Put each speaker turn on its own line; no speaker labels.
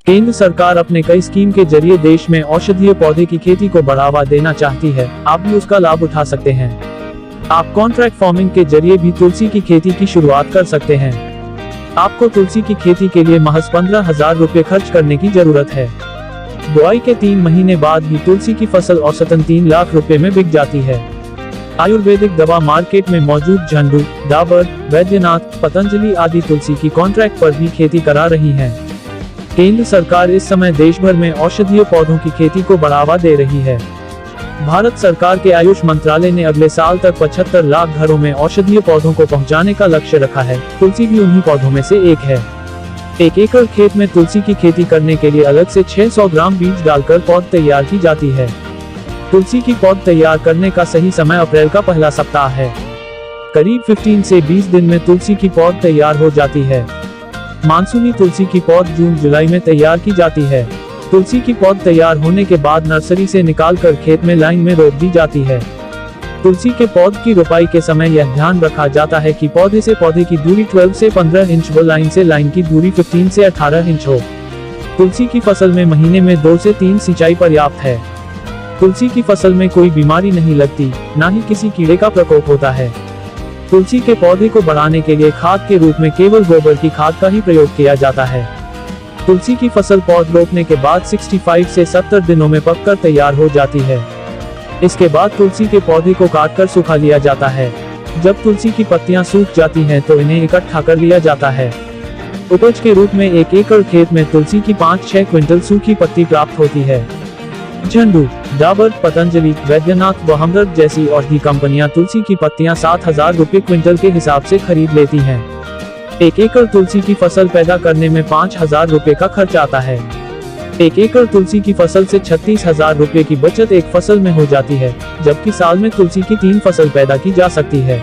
केंद्र सरकार अपने कई स्कीम के जरिए देश में औषधीय पौधे की खेती को बढ़ावा देना चाहती है। आप भी उसका लाभ उठा सकते हैं। आप कॉन्ट्रैक्ट फार्मिंग के जरिए भी तुलसी की खेती की शुरुआत कर सकते हैं। आपको तुलसी की खेती के लिए महज 15,000 रुपए खर्च करने की जरूरत है। बुआई के 3 महीने बाद ही तुलसी की फसल औसतन 3 लाख रुपए में बिक जाती है। आयुर्वेदिक दवा मार्केट में मौजूद झंडू, डाबर, वैद्यनाथ, पतंजलि आदि तुलसी की कॉन्ट्रैक्ट पर भी खेती करा रही है। केंद्र सरकार इस समय देश भर में औषधीय पौधों की खेती को बढ़ावा दे रही है। भारत सरकार के आयुष मंत्रालय ने अगले साल तक 75 लाख घरों में औषधीय पौधों को पहुंचाने का लक्ष्य रखा है। तुलसी भी उन्हीं पौधों में से एक है। 1 एकड़ खेत में तुलसी की खेती करने के लिए अलग से 600 ग्राम बीज डालकर पौध तैयार की जाती है। तुलसी की पौध तैयार करने का सही समय अप्रैल का पहला सप्ताह है। करीब 15 से 20 दिन में तुलसी की पौध तैयार हो जाती है। मानसूनी तुलसी की पौध जून जुलाई में तैयार की जाती है। तुलसी की पौध तैयार होने के बाद नर्सरी से निकालकर खेत में लाइन में रोप दी जाती है। तुलसी के पौध की रोपाई के समय यह ध्यान रखा जाता है कि पौधे से पौधे की दूरी 12 से 15 इंच व लाइन से लाइन की दूरी 15 से 18 इंच हो। तुलसी की फसल में महीने में 2 से 3 सिंचाई पर्याप्त है। तुलसी की फसल में कोई बीमारी नहीं लगती, न ही किसी कीड़े का प्रकोप होता है। तुलसी के पौधे को बढ़ाने के लिए खाद के रूप में केवल गोबर की खाद का ही प्रयोग किया जाता है। तुलसी की फसल पौध रोपने के बाद 65 से 70 दिनों में पककर तैयार हो जाती है। इसके बाद तुलसी के पौधे को काटकर सुखा लिया जाता है। जब तुलसी की पत्तियां सूख जाती हैं तो इन्हें इकट्ठा कर लिया जाता है। उपज के रूप में 1 एकड़ खेत में तुलसी की 5-6 क्विंटल सूखी पत्ती प्राप्त होती है। झंडू, डाबर, पतंजलि, वैद्यनाथ व हमदर्द जैसी औषधि कंपनियां तुलसी की पत्तियां 7,000 रुपए क्विंटल के हिसाब से खरीद लेती हैं। 1 एकड़ तुलसी की फसल पैदा करने में 5,000 रुपए का खर्च आता है। 1 एकड़ तुलसी की फसल से 36,000 रुपए की बचत एक फसल में हो जाती है, जबकि साल में तुलसी की 3 फसल पैदा की जा सकती है।